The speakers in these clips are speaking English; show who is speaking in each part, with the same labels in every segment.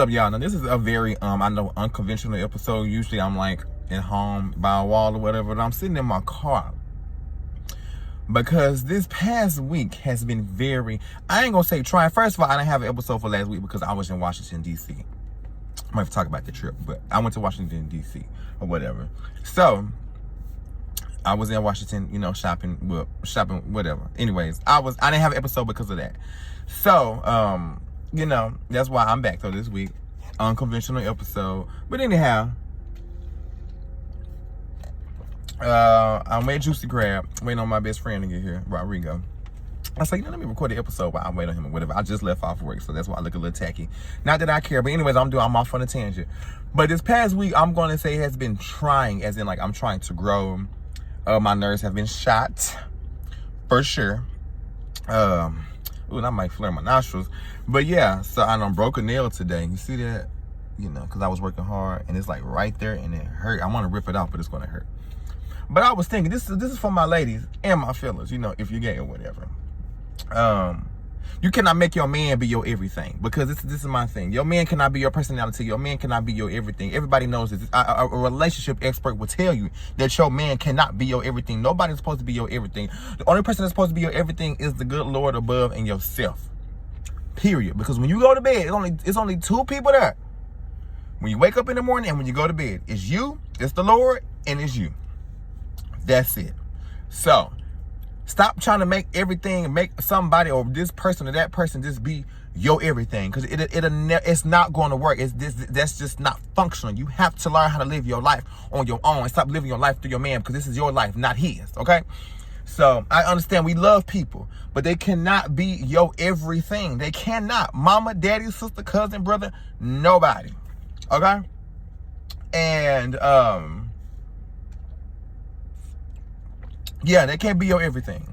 Speaker 1: What's up, y'all? Now this is a very I know unconventional episode. Usually I'm like at home by a wall or whatever, but I'm sitting in my car because this past week has been very, I ain't gonna say trying. First of all, I didn't have an episode for last week because I was in Washington DC. I might have to talk about the trip, but I went to Washington DC or whatever. So I was in Washington, shopping, whatever. Anyways, I didn't have an episode because of that. So that's why I'm back though this week. Unconventional episode. But anyhow, I'm at Juicy Crab, waiting on my best friend to get here, Rodrigo. I said, let me record the episode while I wait on him or whatever. I just left off work, so that's why I look a little tacky. Not that I care, but anyways, I'm off on a tangent. But this past week, I'm going to say has been trying, as in like I'm trying to grow. My nerves have been shot, for sure. Ooh, I might flare my nostrils. But yeah, so I done broke a nail today. You see that? Because I was working hard, and it's like right there, and it hurt. I want to rip it off, but it's going to hurt. But I was thinking, this is for my ladies and my fellas, if you're gay or whatever. You cannot make your man be your everything, because this is my thing. Your man cannot be your personality. Your man cannot be your everything. Everybody knows this. A relationship expert will tell you that your man cannot be your everything. Nobody's supposed to be your everything. The only person that's supposed to be your everything is the good Lord above and yourself. Period. Because when you go to bed, it's only two people there. When you wake up in the morning and when you go to bed, it's you, it's the Lord, and it's you. That's it. So stop trying to make somebody or this person or that person just be your everything, because it's not going to work. That's just not functional. You have to learn how to live your life on your own and stop living your life through your man, because this is your life, not his. Okay? So I understand we love people, but they cannot be your everything. They cannot. Mama, daddy, sister, cousin, brother, nobody. Okay? And yeah, they can't be your everything.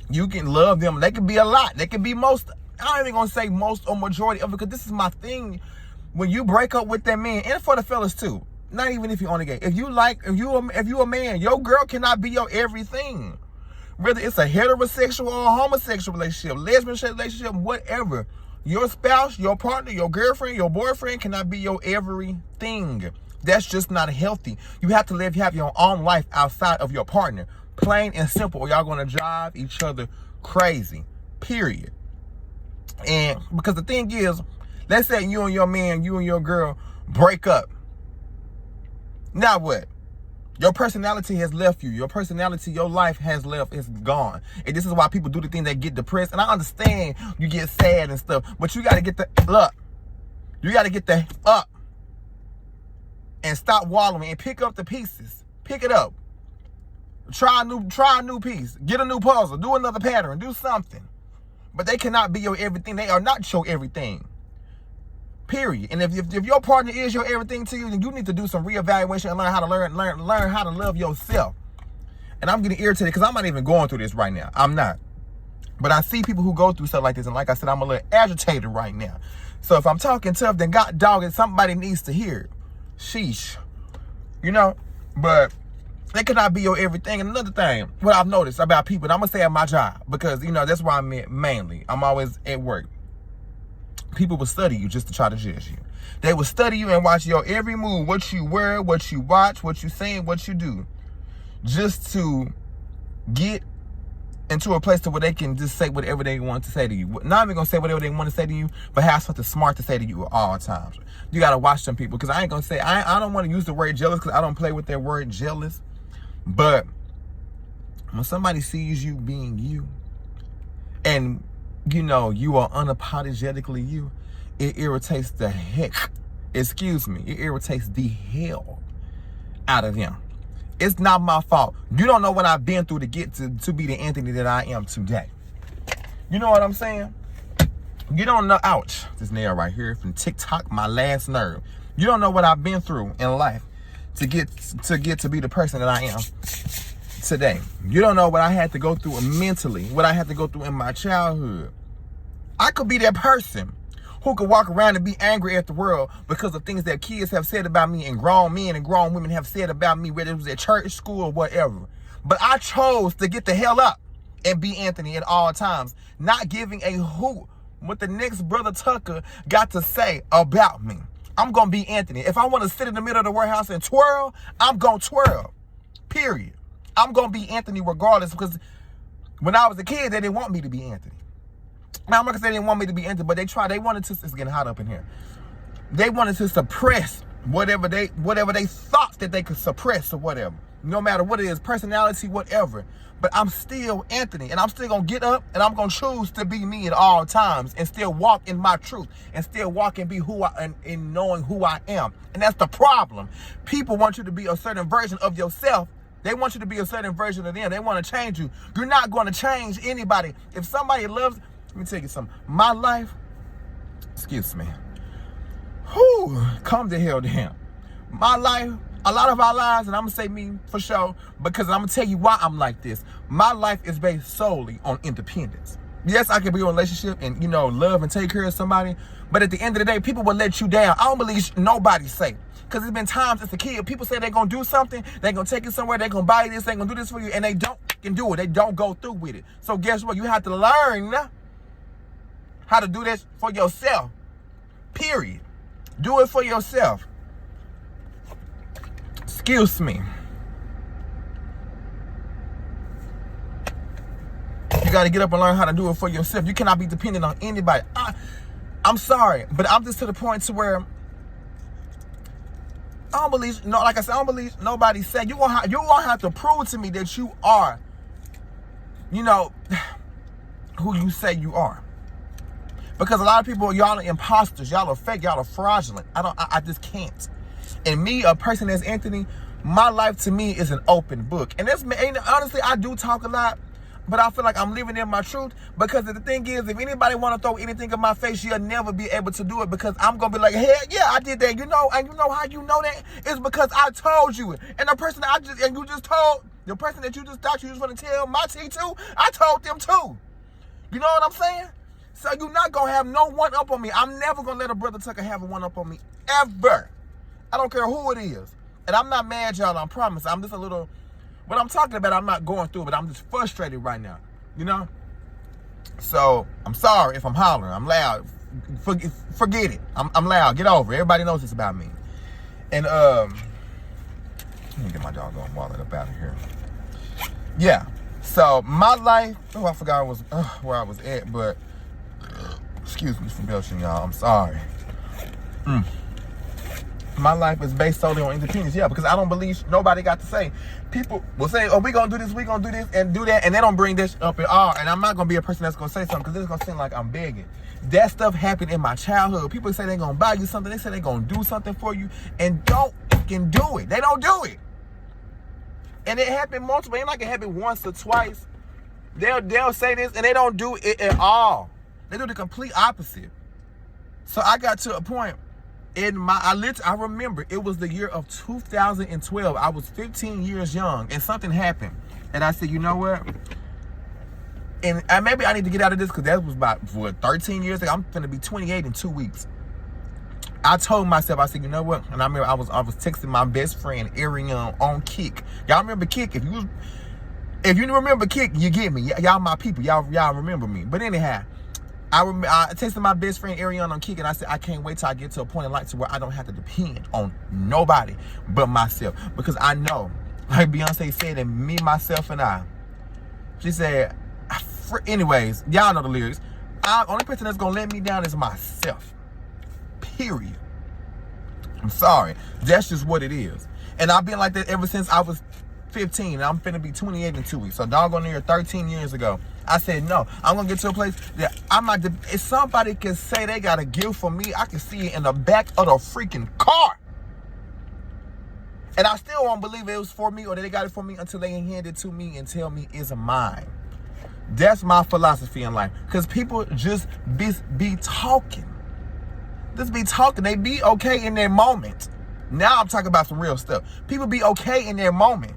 Speaker 1: You can love them. They can be a lot. They can be most. I ain't even gonna say most or majority of it, because this is my thing. When you break up with that man, and for the fellas too, not even if you're on the gay. If you a man, your girl cannot be your everything. Whether it's a heterosexual or a homosexual relationship, lesbian relationship, whatever. Your spouse, your partner, your girlfriend, your boyfriend cannot be your everything. That's just not healthy. You have to have your own life outside of your partner. Plain and simple, or y'all gonna drive each other crazy. Period. And because the thing is, let's say you and your man, you and your girl break up. Now what? Your personality has left you. Your personality, your life has left. It's gone. And this is why people do the thing that get depressed. And I understand you get sad and stuff, but you gotta get the up. You gotta get the up. And stop wallowing and pick up the pieces. Pick it up. Try a new piece. Get a new puzzle. Do another pattern. Do something. But they cannot be your everything. They are not your everything. Period. And if your partner is your everything to you, then you need to do some reevaluation and learn how to learn how to love yourself. And I'm getting irritated because I'm not even going through this right now. I'm not. But I see people who go through stuff like this, and like I said, I'm a little agitated right now. So if I'm talking tough, then God dog it, somebody needs to hear it. Sheesh. But they cannot be your everything. And another thing, what I've noticed about people, and I'm going to say at my job, because, that's where I'm at mainly. I'm always at work. People will study you just to try to judge you. They will study you and watch your every move, what you wear, what you watch, what you say, what you do, just to get into a place to where they can just say whatever they want to say to you. Not even going to say whatever they want to say to you, but have something smart to say to you at all times. You got to watch some people, because I ain't going to say, I don't want to use the word jealous, because I don't play with that word jealous. But when somebody sees you being you, and you are unapologetically you, it irritates the heck, it irritates the hell out of them. It's not my fault. You don't know what I've been through to get to be the Anthony that I am today. You know what I'm saying? You don't know, ouch, this nail right here from TikTok, my last nerve. You don't know what I've been through in life to get to be the person that I am today. You don't know what I had to go through mentally, what I had to go through in my childhood. I could be that person who could walk around and be angry at the world because of things that kids have said about me, and grown men and grown women have said about me, whether it was at church, school, or whatever. But I chose to get the hell up and be Anthony at all times, not giving a hoot what the next Brother Tucker got to say about me. I'm going to be Anthony. If I want to sit in the middle of the warehouse and twirl, I'm going to twirl. Period. I'm going to be Anthony regardless, because when I was a kid, they didn't want me to be Anthony. Now, I'm not going to say they didn't want me to be Anthony, but they wanted to, it's getting hot up in here. They wanted to suppress whatever they thought that they could suppress or whatever. No matter what it is, personality, whatever. But I'm still Anthony, and I'm still going to get up, and I'm going to choose to be me at all times, and still walk in my truth, and still walk and be who I am, in knowing who I am. And that's the problem. People want you to be a certain version of yourself. They want you to be a certain version of them. They want to change you. You're not going to change anybody. If somebody loves, let me tell you something. My life, excuse me. Whew, come to hell down. My life, a lot of our lives, and I'm going to say me for sure, because I'm going to tell you why I'm like this. My life is based solely on independence. Yes, I can be in a relationship and, love and take care of somebody, but at the end of the day, people will let you down. I don't believe nobody say. Because there's been times as a kid, people say they're going to do something, they're going to take it somewhere, they're going to buy this, they're going to do this for you, and they don't can do it. They don't go through with it. So guess what? You have to learn how to do this for yourself. Period. Do it for yourself. Excuse me. You got to get up and learn how to do it for yourself. You cannot be dependent on anybody. I'm sorry, but I'm just to the point to where I don't believe, like I said, I don't believe nobody said you won't have to prove to me that you are, who you say you are. Because a lot of people, y'all are imposters, y'all are fake, y'all are fraudulent. I just can't. And me, a person as Anthony, my life to me is an open book. And honestly, I do talk a lot, but I feel like I'm living in my truth, because the thing is, if anybody want to throw anything in my face, you'll never be able to do it, because I'm going to be like, hell yeah, I did that. And you know how you know that? It's because I told you it. And the person the person that you just thought you was going to tell my tea to, I told them too. You know what I'm saying? So you're not going to have no one up on me. I'm never going to let a Brother Tucker have a one up on me, ever. I don't care who it is. And I'm not mad, y'all, I promise. I'm just a little, what I'm talking about, I'm not going through, but I'm just frustrated right now, So, I'm sorry if I'm hollering. I'm loud. Forget it. I'm loud. Get over it. Everybody knows this about me. And, let me get my doggone wallet up out of here. Yeah. So, my life, I forgot where I was at, but excuse me for belching, y'all. I'm sorry. My life is based solely on independence. Yeah, because I don't believe nobody got to say. People will say, oh, we going to do this, we going to do this, and do that, and they don't bring this up at all. And I'm not going to be a person that's going to say something, because it's going to seem like I'm begging. That stuff happened in my childhood. People say they're going to buy you something. They say they're going to do something for you, and don't fucking do it. They don't do it. And it happened multiple. It ain't like it happened once or twice. They'll say this, and they don't do it at all. They do the complete opposite. So I got to a point I remember it was the year of 2012. I was 15 years young, and something happened. And I said, you know what? And maybe I need to get out of this, because that was about 13 years ago. I'm going to be 28 in 2 weeks. I told myself, I said, you know what? And I remember I was texting my best friend, Arian, on Kick. Y'all remember Kick? If you remember Kick, you get me. Y'all my people. Y'all remember me. But anyhow, I texted my best friend Ariana on Kick, and I said, I can't wait till I get to a point in life to where I don't have to depend on nobody but myself. Because I know, like Beyonce said, and me, myself, and I. She said, anyways, y'all know the lyrics. Only person that's going to let me down is myself. Period. I'm sorry. That's just what it is. And I've been like that ever since I was 15, and I'm finna be 28 in 2 weeks. So doggone near 13 years ago, I said, no, I'm gonna get to a place that if somebody can say they got a gift for me, I can see it in the back of the freaking car. And I still won't believe it was for me, or that they got it for me, until they hand it to me and tell me it's mine. That's my philosophy in life. Because people just be talking. Just be talking. They be okay in their moment. Now I'm talking about some real stuff. People be okay in their moment.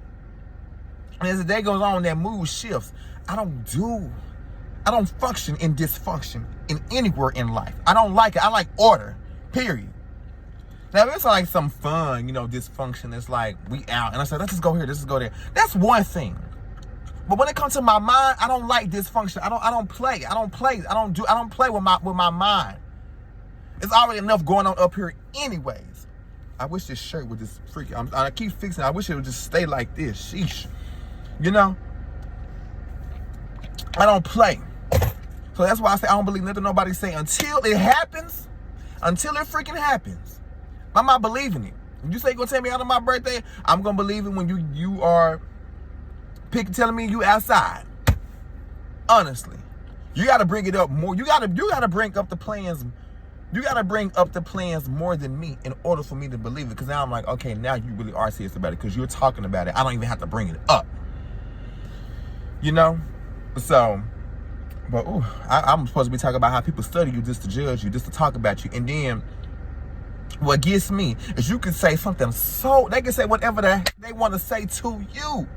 Speaker 1: And as the day goes on, their mood shifts. I don't function in dysfunction in anywhere in life. I don't like it. I like order, period. Now, if it's like some fun, dysfunction, it's like we out. And I said, let's just go here, let's just go there. That's one thing. But when it comes to my mind, I don't like dysfunction. I don't play. I don't play with my mind. It's already enough going on up here anyways. I wish this shirt would just I keep fixing it. I wish it would just stay like this. Sheesh. You know? I don't play. So that's why I say I don't believe nothing nobody say until it happens. Until it freaking happens. I'm not believing it. When you say you're gonna tell me out on my birthday, I'm gonna believe it when you are telling me you outside. Honestly. You gotta bring it up more. You gotta bring up the plans. You gotta bring up the plans more than me in order for me to believe it. Because now I'm like, okay, now you really are serious about it because you're talking about it. I don't even have to bring it up. You know? So, but I'm supposed to be talking about how people study you just to judge you, just to talk about you. And then what gets me is you can say something they can say whatever they want to say to you.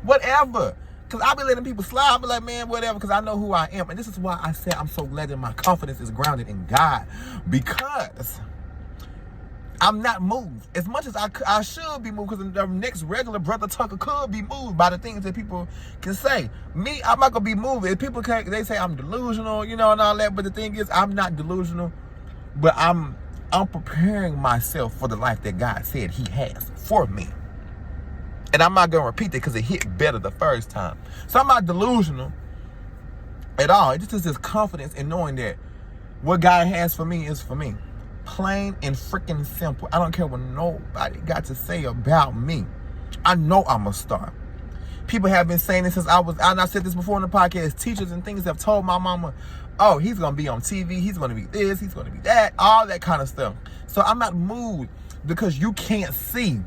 Speaker 1: Whatever. Because I be letting people slide. I be like, man, whatever, because I know who I am. And this is why I said I'm so glad that my confidence is grounded in God. Because I'm not moved. As much as I should be moved, because the next regular Brother Tucker could be moved by the things that people can say. Me, I'm not going to be moved. If people they say I'm delusional, and all that. But the thing is, I'm not delusional. But I'm preparing myself for the life that God said he has for me. And I'm not going to repeat that because it hit better the first time. So I'm not delusional at all. It just is this confidence in knowing that what God has for me is for me. Plain and freaking simple. I don't care what nobody got to say about me. I know I'm a star. People have been saying this since and I said this before in the podcast, teachers and things have told my mama, oh, he's going to be on TV. He's going to be this. He's going to be that. All that kind of stuff. So I'm not moved because you can't see.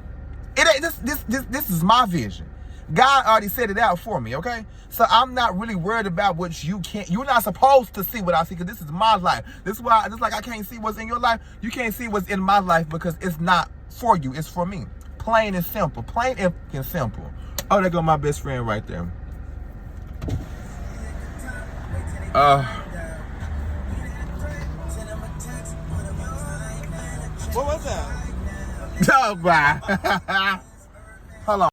Speaker 1: It ain't this is my vision. God already set it out for me, okay? So I'm not really worried about what you're not supposed to see what I see, because this is my life. This is why, just like I can't see what's in your life, you can't see what's in my life because it's not for you, it's for me. Plain and simple. Plain and simple. Oh, there go my best friend right there. What was that? Oh, bye. Hold on.